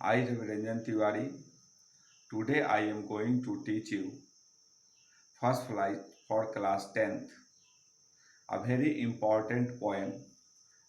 I am Ranjan Tiwari. Today I am going to teach you first flight for class 10th, a very important poem,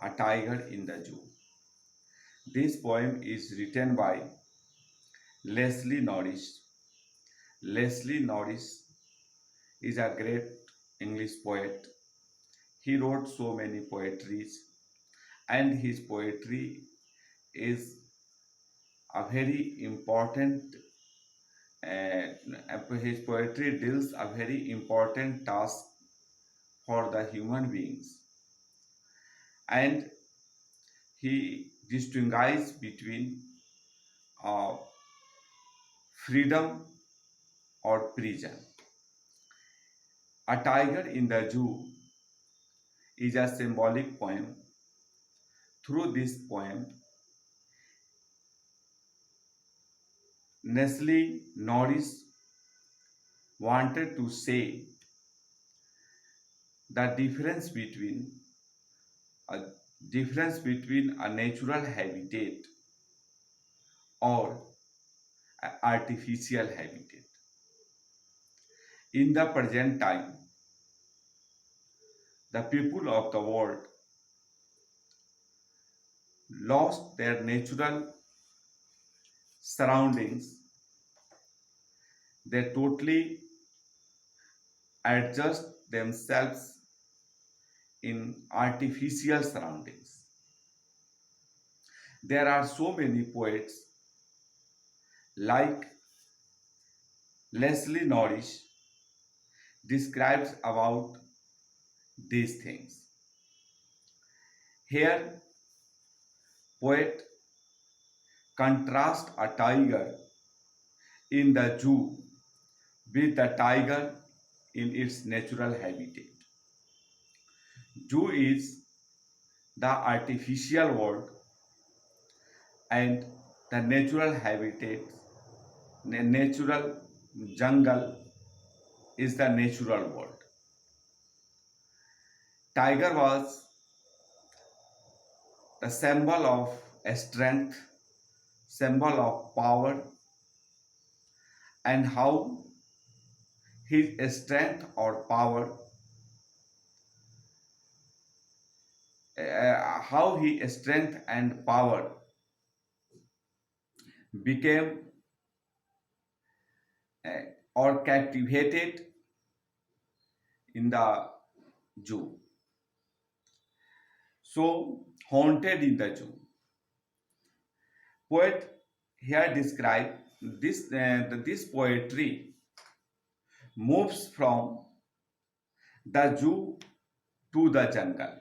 A Tiger in the Zoo. This poem is written by Leslie Norris. Leslie Norris is a great English poet. He wrote so many poetries and his poetry is a very important his poetry deals a very important task for the human beings, and he distinguishes between uh, freedom or prison. A Tiger in the Zoo is a symbolic poem. Through this poem, Leslie Norris wanted to say the a difference between a natural habitat or an artificial habitat. In the present time, the people of the world lost their natural surroundings. They totally adjust themselves in artificial surroundings. There are so many poets like Leslie Norris describes about these things. Here, poet contrasts a tiger in the zoo with the tiger in its natural habitat. Zoo is the artificial world and the natural habitat, natural jungle is the natural world. Tiger was the symbol of strength, symbol of power, and how his strength or power, how his strength and power became uh, or captivated in the zoo. So, haunted in the zoo. Poet here describe this poetry moves from the zoo to the jungle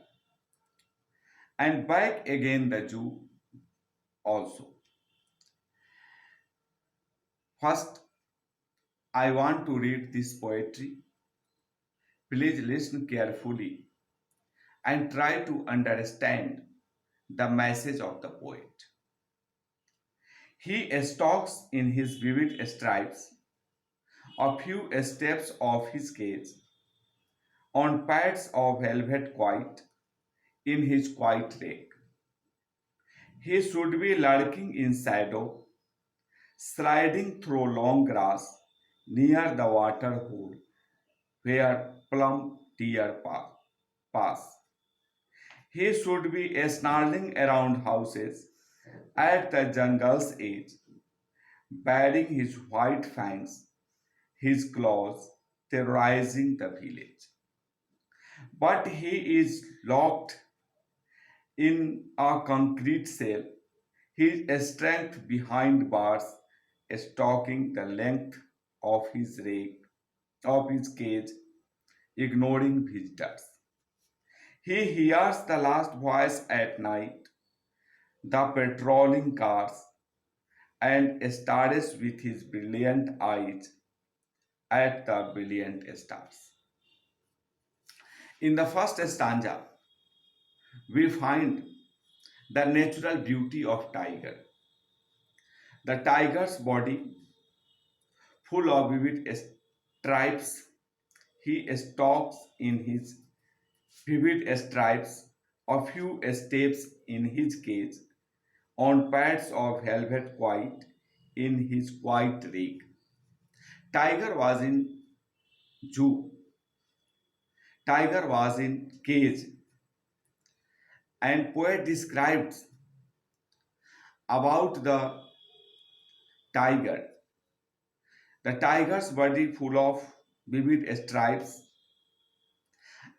and back again the zoo also. First, I want to read this poetry. Please listen carefully and try to understand the message of the poet. He stalks in his vivid stripes a few steps of his cage on pads of velvet quiet in his quiet lake. He should be lurking in shadow, sliding through long grass near the water hole where plump deer pass. He should be snarling around houses at the jungle's edge, baring his white fangs, his claws terrorizing the village. But he is locked in a concrete cell, his strength behind bars, stalking the length of his cage, ignoring visitors. He hears the last voice at night, the patrolling cars, and stares with his brilliant eyes at the brilliant stars. In the first stanza, we find the natural beauty of tiger. The tiger's body full of vivid stripes. He stalks in his vivid stripes a few steps in his cage on pads of velvet quiet in his quiet rig. Tiger was in zoo. Tiger was in cage, and poet described about the tiger. The tiger's body full of vivid stripes,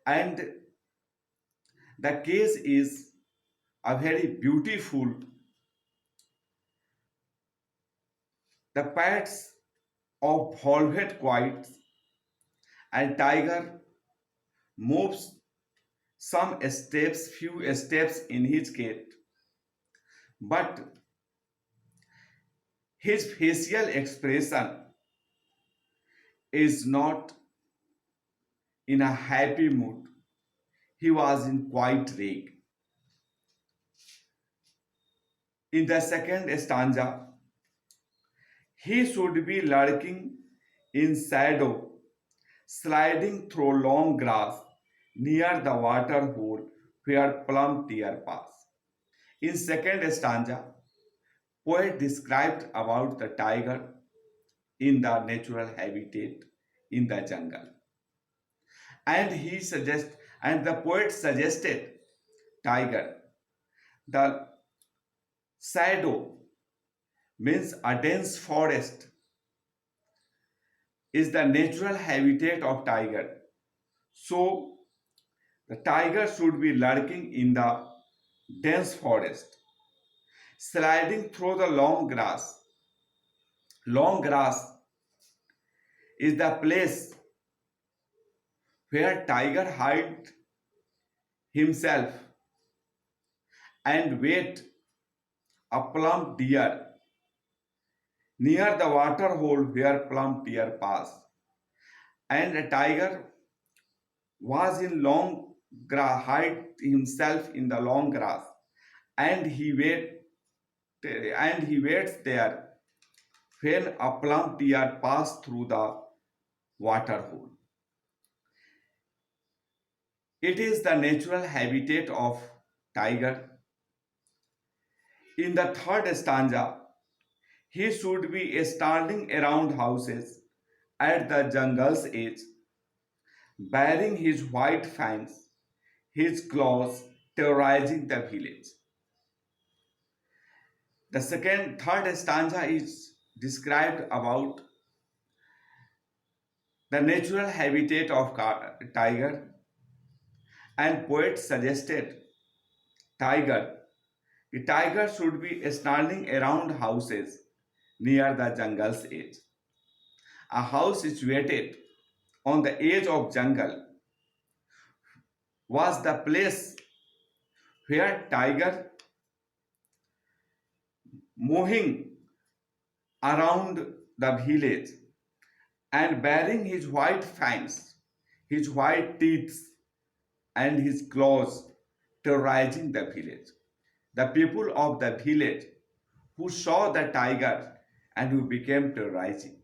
and the cage is a very beautiful. The pads of velvet quiet, and tiger moves few steps in his gait, but his facial expression is not in a happy mood. He was in quiet rage. In the second stanza, he should be lurking in shadow, sliding through long grass near the water hole where plum deer pass. In second stanza, poet described about the tiger in the natural habitat in the jungle. And he suggests, and the poet suggested tiger. The shadow means a dense forest is the natural habitat of tiger. So the tiger should be lurking in the dense forest, sliding through the long grass. Long grass is the place where tiger hides himself and wait a plump deer near the water hole where plump deer pass. And a tiger was in long grass, hide himself in the long grass, and he waits there when a plump deer pass through the water hole. It is the natural habitat of tiger. In the third stanza, he should be standing around houses at the jungle's edge, bearing his white fangs, his claws terrorizing the village. The third stanza is described about the natural habitat of tiger, and poet suggested tiger. The tiger should be standing around houses near the jungle's edge. A house situated on the edge of jungle was the place where tiger moving around the village and bearing his white fangs, his white teeth, and his claws terrorizing the village. The people of the village who saw the tiger and who became terrorizing.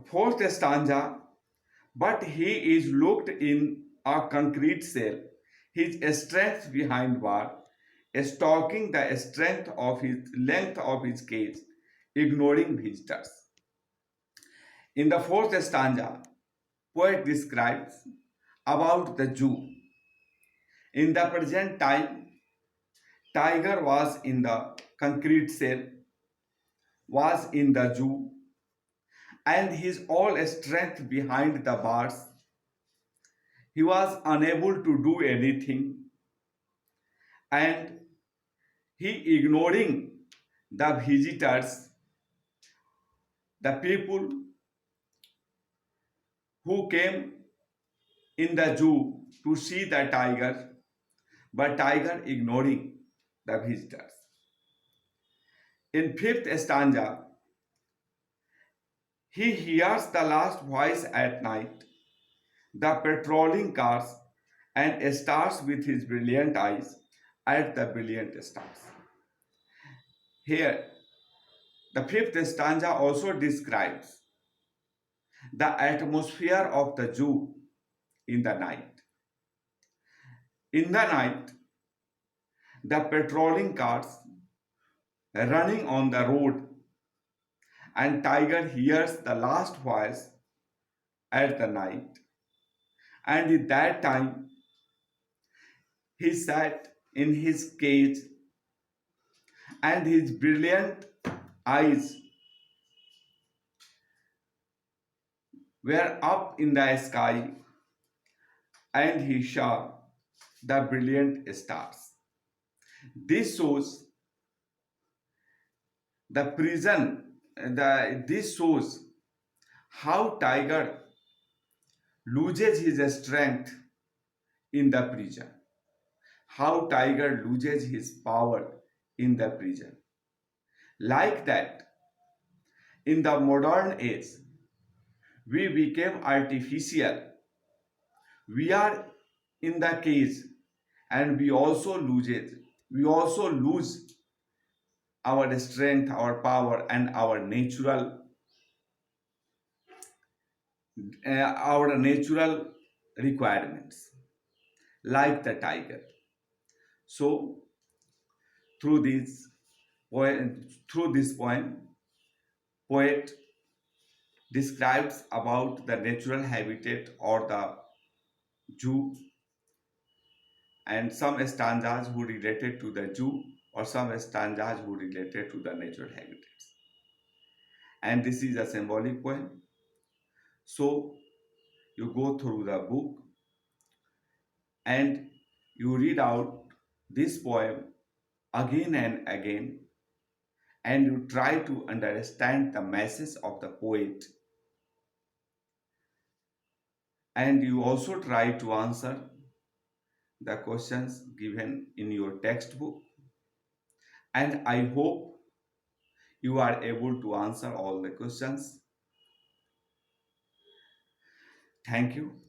Fourth stanza, but he is locked in a concrete cell, his strength behind bar, stalking the strength of his length of his cage, ignoring visitors. In the fourth stanza, poet describes about the zoo. In the present time, tiger was in the concrete cell, was in the zoo, and his all strength behind the bars. He was unable to do anything, and he ignoring the visitors, the people who came in the zoo to see the tiger, but tiger ignoring the visitors. In fifth stanza, he hears the last voice at night, the patrolling cars, and starts with his brilliant eyes at the brilliant stars. Here, the fifth stanza also describes the atmosphere of the zoo in the night. In the night, the patrolling cars running on the road, and tiger hears the last voice at the night. And at that time, he sat in his cage, and his brilliant eyes were up in the sky, and he saw the brilliant stars. This shows the prison, this shows how tiger loses his strength in the prison, how tiger loses his power in the prison. Like that, in the modern age, we became artificial. We are in the cage, and we also lose our strength, our power, and our natural requirements, like the tiger. So through this through this poem, poet describes about the natural habitat or the zoo, and some stanzas who related to the zoo, or some stanzas who related to the natural habitats. And this is a symbolic poem. So you go through the book and you read out this poem again and again, and you try to understand the message of the poet, and you also try to answer the questions given in your textbook. And I hope you are able to answer all the questions. Thank you.